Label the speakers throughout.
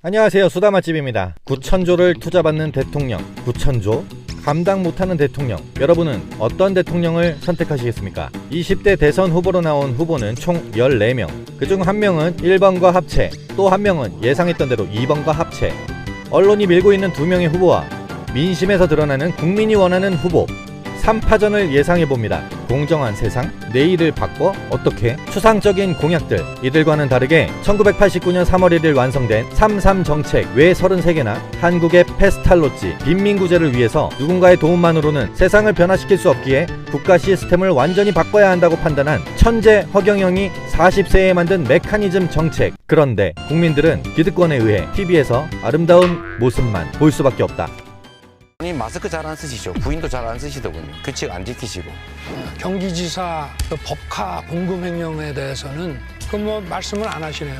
Speaker 1: 안녕하세요, 수다맛집입니다. 9,000조를 투자받는 대통령, 9,000조? 감당 못하는 대통령, 여러분은 어떤 대통령을 선택하시겠습니까? 20대 대선 후보로 나온 후보는 총 14명. 그중 한 명은 1번과 합체, 또 한 명은 예상했던 대로 2번과 합체. 언론이 밀고 있는 2명의 후보와 민심에서 드러나는 국민이 원하는 후보, 3파전을 예상해봅니다. 공정한 세상, 내일을 바꿔 어떻게? 추상적인 공약들, 이들과는 다르게 1989년 3월 1일 완성된 3.3 정책 외 33개나 한국의 페스탈로지, 빈민구제를 위해서 누군가의 도움만으로는 세상을 변화시킬 수 없기에 국가 시스템을 완전히 바꿔야 한다고 판단한 천재 허경영이 40세에 만든 메커니즘 정책. 그런데 국민들은 기득권에 의해 TV에서 아름다운 모습만 볼 수밖에 없다.
Speaker 2: 마스크 잘 안 쓰시죠. 부인도 잘 안 쓰시더군요. 규칙 안 지키시고.
Speaker 3: 경기지사 법카 공금 횡령에 대해서는 말씀을 안 하시네요.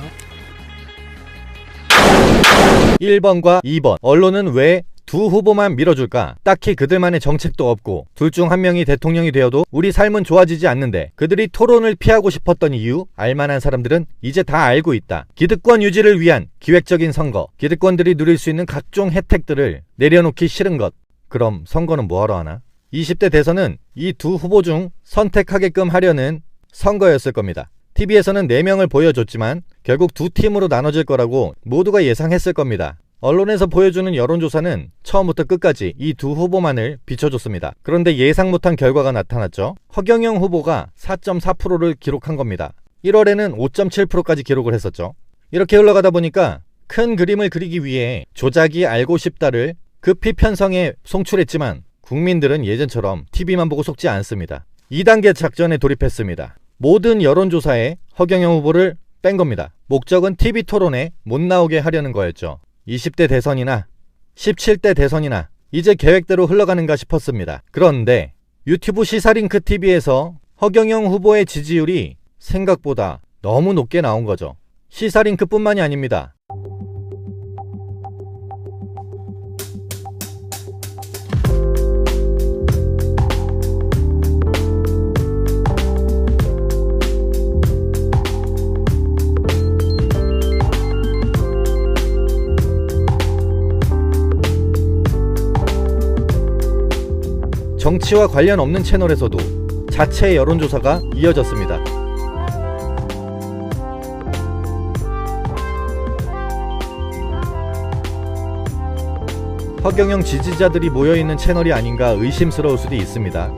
Speaker 1: 1번과 2번. 언론은 왜 두 후보만 밀어줄까? 딱히 그들만의 정책도 없고 둘 중 한 명이 대통령이 되어도 우리 삶은 좋아지지 않는데 그들이 토론을 피하고 싶었던 이유, 알만한 사람들은 이제 다 알고 있다. 기득권 유지를 위한 기획적인 선거, 기득권들이 누릴 수 있는 각종 혜택들을 내려놓기 싫은 것. 그럼 선거는 뭐하러 하나? 20대 대선은 이 두 후보 중 선택하게끔 하려는 선거였을 겁니다. TV에서는 4명을 보여줬지만 결국 두 팀으로 나눠질 거라고 모두가 예상했을 겁니다. 언론에서 보여주는 여론조사는 처음부터 끝까지 이 두 후보만을 비춰줬습니다. 그런데 예상 못한 결과가 나타났죠. 허경영 후보가 4.4%를 기록한 겁니다. 1월에는 5.7%까지 기록을 했었죠. 이렇게 흘러가다 보니까 큰 그림을 그리기 위해 조작이 알고 싶다를 급히 편성해 송출했지만 국민들은 예전처럼 TV만 보고 속지 않습니다. 2단계 작전에 돌입했습니다. 모든 여론조사에 허경영 후보를 뺀 겁니다. 목적은 TV 토론에 못 나오게 하려는 거였죠. 20대 대선이나 17대 대선이나 이제 계획대로 흘러가는가 싶었습니다. 그런데 유튜브 시사링크 TV에서 허경영 후보의 지지율이 생각보다 너무 높게 나온 거죠. 시사링크뿐만이 아닙니다. 정치와 관련 없는 채널에서도 자체 여론조사가 이어졌습니다. 허경영 지지자들이 모여있는 채널이 아닌가 의심스러울 수도 있습니다.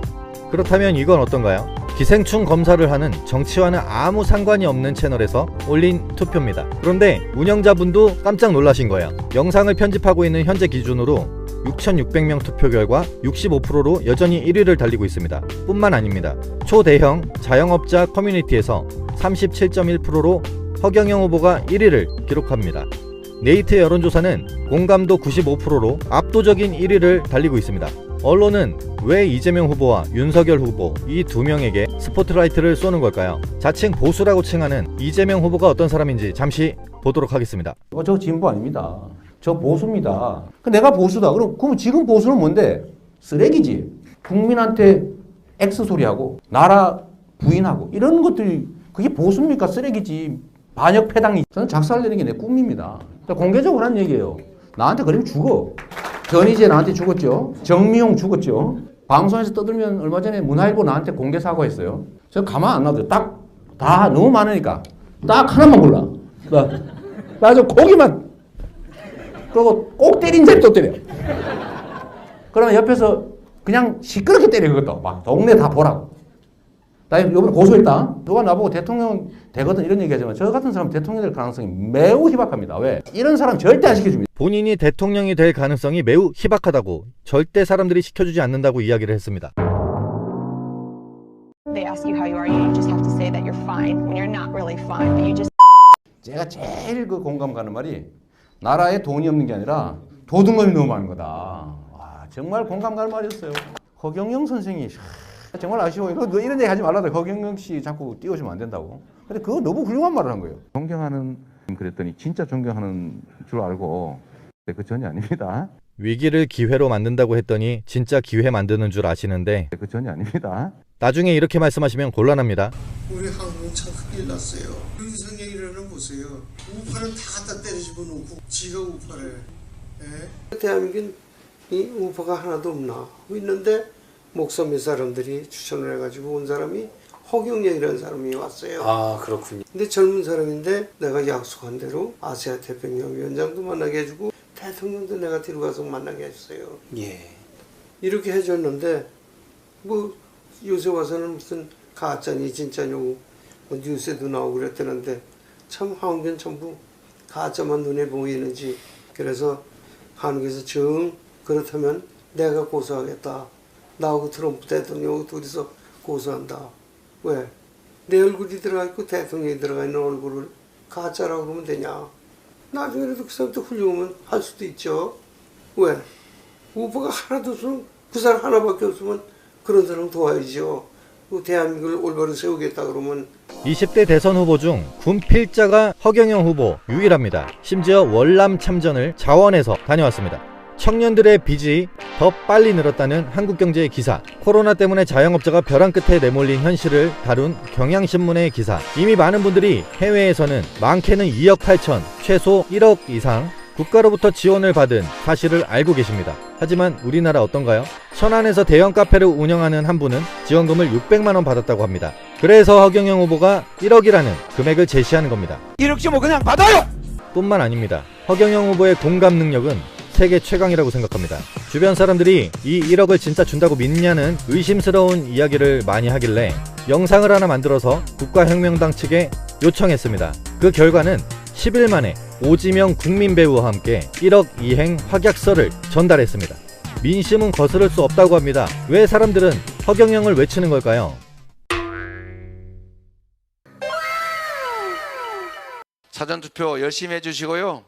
Speaker 1: 그렇다면 이건 어떤가요? 기생충 검사를 하는 정치와는 아무 상관이 없는 채널에서 올린 투표입니다. 그런데 운영자분도 깜짝 놀라신 거예요. 영상을 편집하고 있는 현재 기준으로 6,600명 투표 결과 65%로 여전히 1위를 달리고 있습니다. 뿐만 아닙니다. 초대형 자영업자 커뮤니티에서 37.1%로 허경영 후보가 1위를 기록합니다. 네이트 여론조사는 공감도 95%로 압도적인 1위를 달리고 있습니다. 언론은 왜 이재명 후보와 윤석열 후보 이 두 명에게 스포트라이트를 쏘는 걸까요? 자칭 보수라고 칭하는 이재명 후보가 어떤 사람인지 잠시 보도록 하겠습니다.
Speaker 4: 저 진보 아닙니다. 저 보수입니다. 내가 보수다. 그럼 지금 보수는 뭔데? 쓰레기지. 국민한테 X 소리하고 나라 부인하고 이런 것들이 그게 보수입니까? 쓰레기지. 반역 패당이. 저는 작살내는 게 내 꿈입니다. 공개적으로 하는 얘기예요. 나한테 그러면 죽어. 전희재 나한테 죽었죠. 정미용 죽었죠. 방송에서 떠들면 얼마 전에 문화일보 나한테 공개 사과했어요. 저 가만 안 놔둬요. 다 너무 많으니까 딱 하나만 골라. 나 저 고기만. 그리고 꼭 때린 자리 또 때려. 그러면 옆에서 그냥 시끄럽게 때려, 그것도. 막 동네 다 보라고. 나 이번에 고소했다. 누가 나보고 대통령 되거든 이런 얘기 하지만 저 같은 사람 대통령 될 가능성이 매우 희박합니다. 왜? 이런 사람 절대 안 시켜줍니다.
Speaker 1: 본인이 대통령이 될 가능성이 매우 희박하다고, 절대 사람들이 시켜주지 않는다고 이야기를 했습니다.
Speaker 5: They ask you how you are, you just have to say that you're fine when you're not really fine, but you just.
Speaker 4: 제가 제일 공감 가는 말이 나라에 돈이 없는 게 아니라 도둑놈이 너무 많은 거다. 와, 정말 공감 가는 말이었어요. 허경영 선생이 정말 아쉬워요. 이런 얘기 하지 말라다. 허경영 씨 자꾸 띄워주면 안 된다고. 근데 그거 너무 훌륭한 말을 한 거예요.
Speaker 6: 존경하는 그랬더니 진짜 존경하는 줄 알고. 그 전이 아닙니다.
Speaker 1: 위기를 기회로 만든다고 했더니 진짜 기회 만드는 줄 아시는데
Speaker 6: 그 전이 아닙니다.
Speaker 1: 나중에 이렇게 말씀하시면 곤란합니다.
Speaker 7: 우리 한국은 참 큰일 났어요. 윤석열이라는 보세요. 우파는 다 갖다 때려 집어넣고 지가 우파래. 예?
Speaker 8: 대한민국은 이 우파가 하나도 없나 있는데 목소리 사람들이 추천을 해가지고 온 사람이 허경영이라는 사람이 왔어요.
Speaker 9: 아, 그렇군요.
Speaker 8: 근데 젊은 사람인데 내가 약속한 대로 아시아 태평양 위원장도 만나게 해주고 대통령도 내가 데려가서 만나게 해줬어요.
Speaker 9: 예.
Speaker 8: 이렇게 해줬는데 뭐 요새 와서는 무슨 가짜니 진짜냐고 뭐 뉴스에도 나오고 그랬다는데 참 한국은 전부 가짜만 눈에 보이는지. 그래서 한국에서 정 그렇다면 내가 고소하겠다. 나하고 트럼프 대통령하고 둘이서 고소한다. 왜? 내 얼굴이 들어가 있고 대통령이 들어가 있는 얼굴을 가짜라고 그러면 되냐? 나중에라도 그 사람도 훌륭하면 할 수도 있죠. 왜? 우파가 하나도 없으면 그 사람 하나밖에 없으면 그런 사람 도와야죠. 대한민국을 올바로 세우겠다 그러면.
Speaker 1: 20대 대선 후보 중 군 필자가 허경영 후보 유일합니다. 심지어 월남 참전을 자원해서 다녀왔습니다. 청년들의 빚이 더 빨리 늘었다는 한국경제의 기사, 코로나 때문에 자영업자가 벼랑 끝에 내몰린 현실을 다룬 경향신문의 기사. 이미 많은 분들이 해외에서는 많게는 2억 8천, 최소 1억 이상 국가로부터 지원을 받은 사실을 알고 계십니다. 하지만 우리나라 어떤가요? 천안에서 대형 카페를 운영하는 한 분은 지원금을 600만 원 받았다고 합니다. 그래서 허경영 후보가 1억이라는 금액을 제시하는 겁니다.
Speaker 2: 1억쯤 그냥 받아요!
Speaker 1: 뿐만 아닙니다. 허경영 후보의 공감 능력은 세계 최강이라고 생각합니다. 주변 사람들이 이 1억을 진짜 준다고 믿냐는 의심스러운 이야기를 많이 하길래 영상을 하나 만들어서 국가혁명당 측에 요청했습니다. 그 결과는 10일 만에 오지명 국민배우와 함께 1억 이행 확약서를 전달했습니다. 민심은 거스를 수 없다고 합니다. 왜 사람들은 허경영을 외치는 걸까요?
Speaker 2: 사전투표 열심히 해주시고요.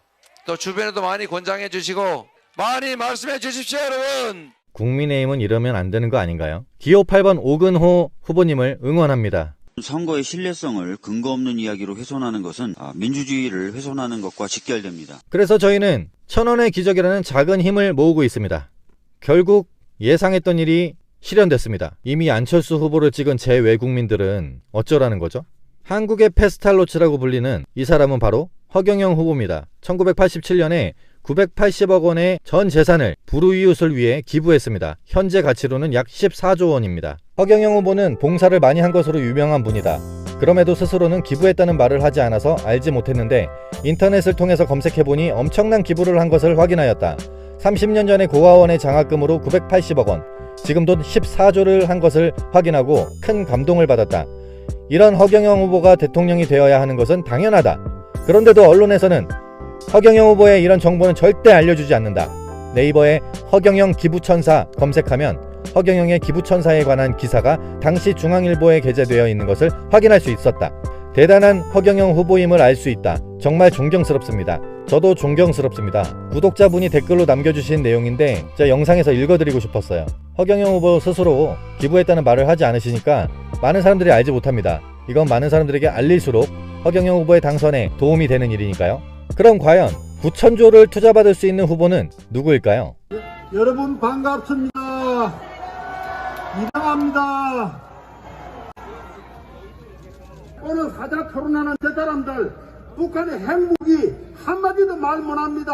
Speaker 2: 또 주변에도 많이 권장해 주시고 많이 말씀해 주십시오, 여러분.
Speaker 1: 국민의힘은 이러면 안 되는 거 아닌가요? 기호 8번 오근호 후보님을 응원합니다.
Speaker 10: 선거의 신뢰성을 근거 없는 이야기로 훼손하는 것은 민주주의를 훼손하는 것과 직결됩니다.
Speaker 1: 그래서 저희는 천원의 기적이라는 작은 힘을 모으고 있습니다. 결국 예상했던 일이 실현됐습니다. 이미 안철수 후보를 찍은 제 외국민들은 어쩌라는 거죠? 한국의 페스탈로츠라고 불리는 이 사람은 바로 허경영 후보입니다. 1987년에 980억 원의 전 재산을 불우이웃을 위해 기부했습니다. 현재 가치로는 약 14조 원입니다. 허경영 후보는 봉사를 많이 한 것으로 유명한 분이다. 그럼에도 스스로는 기부했다는 말을 하지 않아서 알지 못했는데 인터넷을 통해서 검색해보니 엄청난 기부를 한 것을 확인하였다. 30년 전에 고아원의 장학금으로 980억 원, 지금도 14조를 한 것을 확인하고 큰 감동을 받았다. 이런 허경영 후보가 대통령이 되어야 하는 것은 당연하다. 그런데도 언론에서는 허경영 후보의 이런 정보는 절대 알려주지 않는다. 네이버에 허경영 기부천사 검색하면 허경영의 기부천사에 관한 기사가 당시 중앙일보에 게재되어 있는 것을 확인할 수 있었다. 대단한 허경영 후보임을 알 수 있다. 정말 존경스럽습니다. 저도 존경스럽습니다. 구독자분이 댓글로 남겨주신 내용인데 제가 영상에서 읽어드리고 싶었어요. 허경영 후보 스스로 기부했다는 말을 하지 않으시니까 많은 사람들이 알지 못합니다. 이건 많은 사람들에게 알릴수록 허경영 후보의 당선에 도움이 되는 일이니까요. 그럼 과연 9천조를 투자받을 수 있는 후보는 누구일까요?
Speaker 11: 여러분 반갑습니다. 이상합니다. 오늘 사자 토론하는 저 사람들 북한의 핵무기 한마디도 말 못합니다.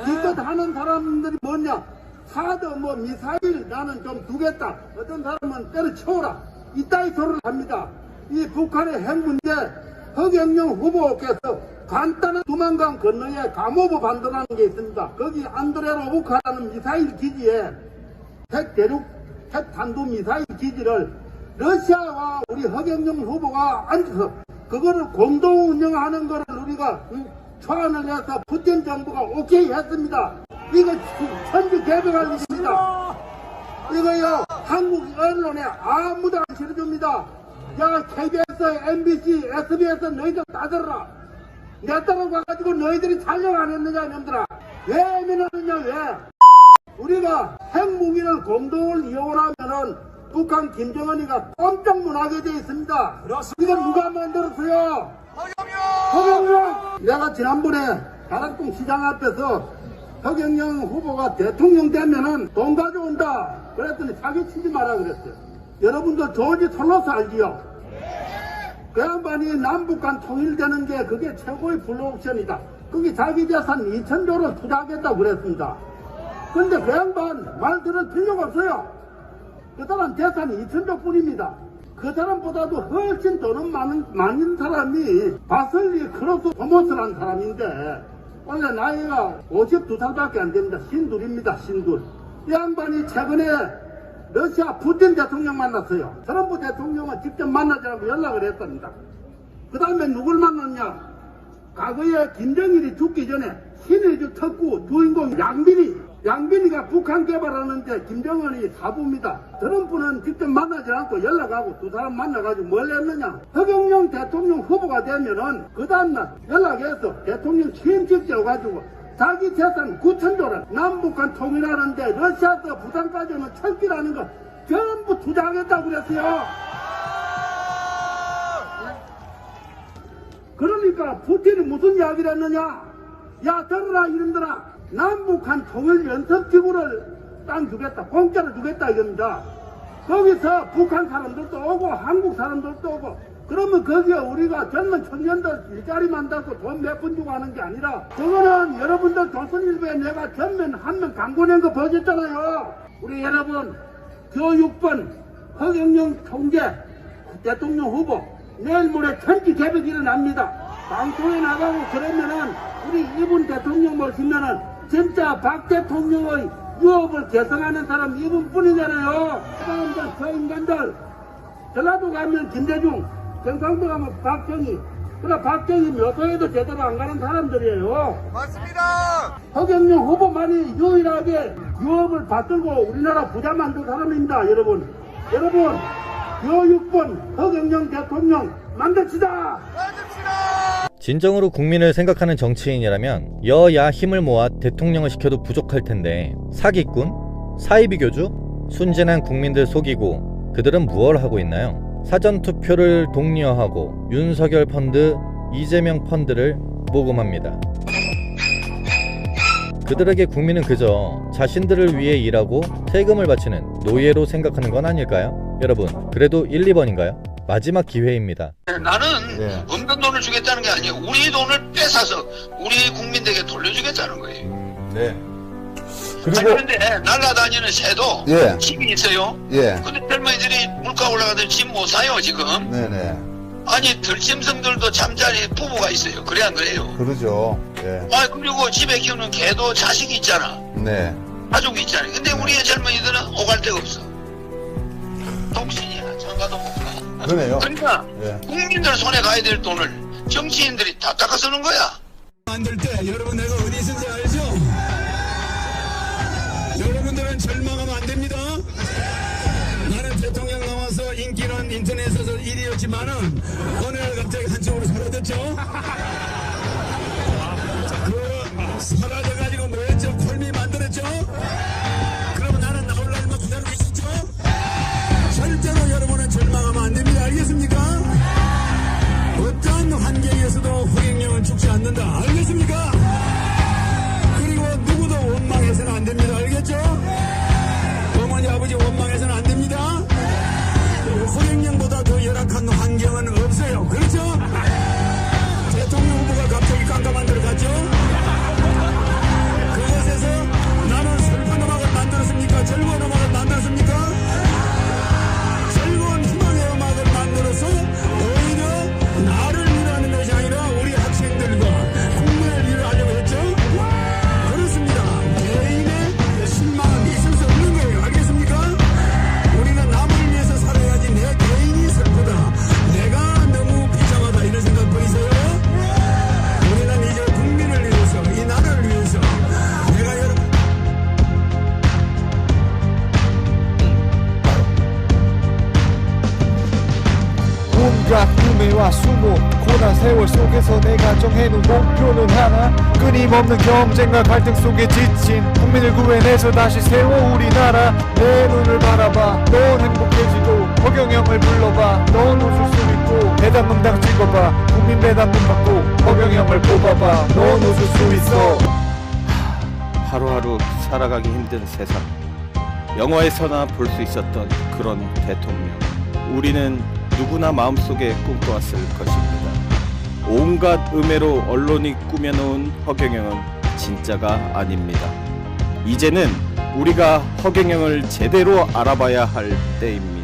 Speaker 11: 이것 하는 사람들이 뭐냐, 사드 뭐 미사일 나는 좀 두겠다, 어떤 사람은 때려치워라, 이따위 소리를 합니다. 이 북한의 핵 문제, 허경영 후보께서 간단한 두만강 건너에 감호부 반도라는 게 있습니다. 거기 안드레로브카라는 미사일 기지에 핵 탄도 미사일 기지를 러시아와 우리 허경영 후보가 앉아서 그거를 공동 운영하는 거를 우리가 초안을 해서 푸틴 정부가 오케이 했습니다. 이거 천지 개벽할 일입니다. 이거요 한국 언론에 아무도 안 실어줍니다. 야 KBS, MBC, SBS 너희들 다 들어라. 내 따라 가가지고 너희들이 촬영 안 했느냐 이놈들아. 왜 애민하느냐 왜. 우리가 핵무기를 공동을 이용하면은 북한 김정은이가 깜짝 놀라게 돼 있습니다. 이건 누가 만들었어요? 허경영! 내가 지난번에 다락동 시장 앞에서 허경영 후보가 대통령 되면은 돈 가져온다 그랬더니 사기 치지 마라 그랬어요. 여러분들 조지 솔로스 알지요? 그 양반이 남북 간 통일되는 게 그게 최고의 블루옵션이다. 거기 자기 재산 2,000조를 투자하겠다고 그랬습니다. 근데 그 양반 말 들을 필요가 없어요. 그 사람 재산 2,000조 뿐입니다. 그 사람보다도 훨씬 돈은 많은 사람이 바슬리 크로스 토머스라는 사람인데 원래 나이가 52살밖에 안 됩니다. 신둘입니다. 신둘. 이 양반이 최근에 러시아 푸틴 대통령 만났어요. 트럼프 대통령은 직접 만나지 않고 연락을 했답니다. 그 다음에 누굴 만났냐? 과거에 김정일이 죽기 전에 신일주 특구 주인공 양빈이가 북한 개발하는데 김정은이 사부입니다. 트럼프는 직접 만나지 않고 연락하고 두 사람 만나가지고 뭘 했느냐? 허경영 대통령 후보가 되면은 그 다음날 연락해서 대통령 취임식 때가지고 자기 재산 9,000조를 남북한 통일하는데 러시아에서 부산까지는 철길하는 거 전부 투자하겠다고 그랬어요. 그러니까 푸틴이 무슨 이야기를 했느냐? 야 들어라 이놈들아, 남북한 통일 연습지구를 땅 주겠다, 공짜로 주겠다 이겁니다. 거기서 북한 사람들도 오고 한국 사람들도 오고, 그러면 거기에 우리가 젊은 청년들 일자리 만들고 돈 몇 푼 주고 하는 게 아니라, 그거는 여러분들 조선일보에 내가 전면 한 명 광고 낸 거 보셨잖아요. 우리 여러분 교육번 허경영 총재 대통령 후보 내일 모레 천지 개벽이 일어납니다. 방송에 나가고 그러면은 우리 이분 대통령 모시면은 진짜 박 대통령의 유업을 개성하는 사람 이분뿐이잖아요. 사람들, 저 인간들, 전라도 가면 김대중, 경상도 가면 박정희, 그러나 박정희 묘소에도 제대로 안 가는 사람들이에요. 맞습니다. 허경영 후보만이 유일하게 유업을 받들고 우리나라 부자 만든 사람입니다. 여러분 교육번 허경영 대통령 만듭시다.
Speaker 1: 진정으로 국민을 생각하는 정치인이라면 여야 힘을 모아 대통령을 시켜도 부족할 텐데, 사기꾼? 사이비교주? 순진한 국민들 속이고 그들은 무얼 하고 있나요? 사전투표를 독려하고 윤석열 펀드, 이재명 펀드를 모금합니다. 그들에게 국민은 그저 자신들을 위해 일하고 세금을 바치는 노예로 생각하는 건 아닐까요? 여러분, 그래도 1, 2번인가요? 마지막 기회입니다.
Speaker 9: 나는 없는 돈을 주겠다는 게 아니에요. 우리 돈을 뺏어서 우리 국민들에게 돌려주겠다는 거예요.
Speaker 12: 네.
Speaker 9: 그리고 그런데 날아다니는 새도 집이 있어요. 근데 젊은이들이 물가 올라가도 집 못 사요 지금.
Speaker 12: 네네.
Speaker 9: 아니 들짐승들도 잠자리 부부가 있어요. 그래 안 그래요?
Speaker 12: 그러죠.
Speaker 9: 아 그리고 집에 키우는 개도 자식이 있잖아.
Speaker 12: 네.
Speaker 9: 가족이 있잖아. 근데 우리의 젊은이들은 오갈 데가 없어. 독신이야. 장가도 못 가.
Speaker 12: 그러네요.
Speaker 9: 그러니까 국민들 손에 가야 될 돈을 정치인들이 다 닦아 쓰는 거야.
Speaker 13: 만들 때 여러분 내가 어디 있는지 알죠? 여러분들은 절망하면 안 됩니다. 나는 대통령 나와서 인기는 인터넷에서 1위였지만은 어느 날 갑자기 한쪽으로 사라졌죠? 사라져가지고 뭐였죠? 콜미 만들었죠? 그러면 나는 나올 날만 기다리고 있었죠? 절대로 여러분은 절망하면 안 됩니다. 알겠습니까? 어떤 환경에서도 허경영은 죽지 않는다. 알겠습니까? 그리고 누구도 원망해서는 안 됩니다. 알겠죠? 어머니 아버지 원망해서는 안 됩니다. 허경영보다 더 열악한 환경은 없어요. 그렇죠? 대통령 후보가 갑자기 깜깜한 데로 갔죠? 그것에서 나는 슬픈 음악을 만들었습니까? 즐거운 음악을 만들었습니까? 즐거운 희망의 음악을 만들어서 오히려 나를 위로하는 것이 아니라 우리 학생들과 국민을 위로하려고 했죠? 그렇습니다. 개인의 신망은 있을 수 없는 거예요. 알겠습니까? 우리는 남을 위해서 살아야지 내 개인이 슬프다, 내가 너무 비참하다 이런 생각 보이세요? 우리는 이제 국민을 위해서, 이 나라를 위해서 내가 여러분
Speaker 14: 온갖 꿈과 수모 고난 세월 속에서 내가 정해놓은 목표는 하나, 끊임없는 경쟁과 갈등 속에 지친 국민을 구해내서 다시 세워 우리나라. 내 눈을 바라봐, 넌 행복해지고 허경영을 불러봐, 넌 웃을 수 있고 배당 문당 찍어봐, 국민 배당 문 받고 허경영을 뽑아봐, 넌 웃을 수 있어.
Speaker 15: 하루하루 살아가기 힘든 세상, 영화에서나 볼 수 있었던 그런 대통령. 우리는 누구나 마음속에 꿈꿔왔을 것입니다. 온갖 음해로 언론이 꾸며놓은 허경영은 진짜가 아닙니다. 이제는 우리가 허경영을 제대로 알아봐야 할 때입니다.